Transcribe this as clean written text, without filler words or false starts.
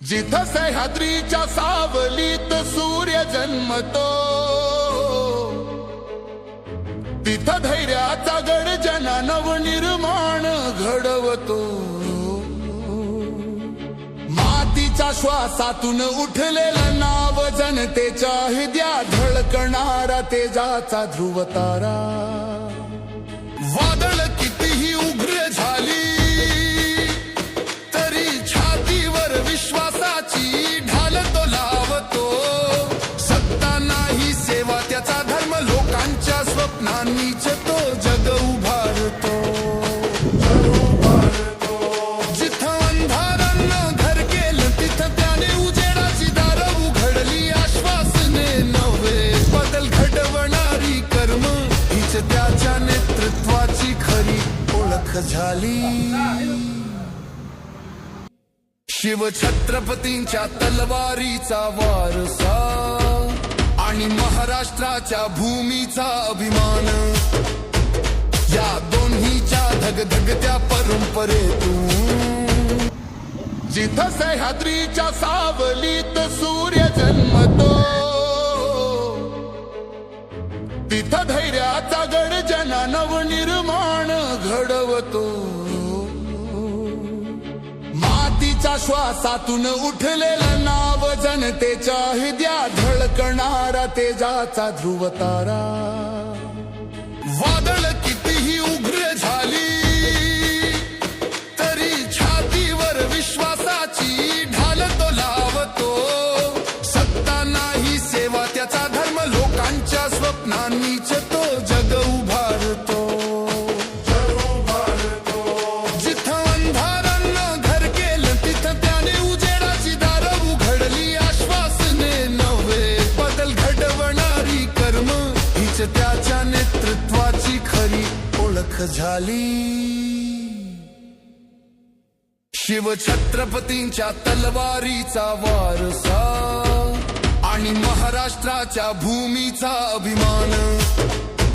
जिथं सह्याद्रीच्या सावलीत सूर्य जन्मतो, तिथं धैर्याचा गर्जना नवनिर्माण घडवतो। मातीच्या श्वासातून उठलेलं नाव जनतेच्या हृदयात धडकणारा तेजाचा ध्रुवतारा। वादळ कितीही उग्र झाली तरी छातीवर विश्वासाची ढाल तो लावतो। सत्ता नाही सेवा त्याचा धर्म, लोकांच्या स्वप्नांनीच तो जग उभारतो। जिथं अंधारानं घर केलं तिथं त्याने उजेडाची दारं उघडली। आश्वासने नव्हे बदल घडवणारी कर्म, हीच त्याच्या नेतृत्वाची खरी ओळख झाली। शिवछत्रपतींच्या तलवारीचा वारसा आणि महाराष्ट्राच्या भूमीचा अभिमान, या दोन्हीच्या धगधगत्या परंपरेतून जिथं सह्याद्रीच्या सावलीत सूर्य जन्मतो, तिथं धैर्याचा गर्जना नवनिर्माण घडवतो। मातीच्या श्वासातून उठलेलं नाव जनतेच्या हृदयात धडकणारा तेजाचा ध्रुवतारा। वादळ कितीही उग्र झाली तरी छातीवर विश्वासाची ढाल तो लावतो। सत्ता नाही सेवा त्याचा धर्म, लोकांच्या स्वप्नांनीच तो जग उभारतो। जिथं अंधारानं घर केलं तिथं त्याने उजेडाची दारं उघडली। आश्वासने नव्हे बदल घडवणारी कर्म, हीच त्याच्या नेतृत्वाची खरी ओळख झाली। शिवछत्रपतींच्या तलवारीचा वारसा आणि महाराष्ट्राच्या भूमीचा अभिमान,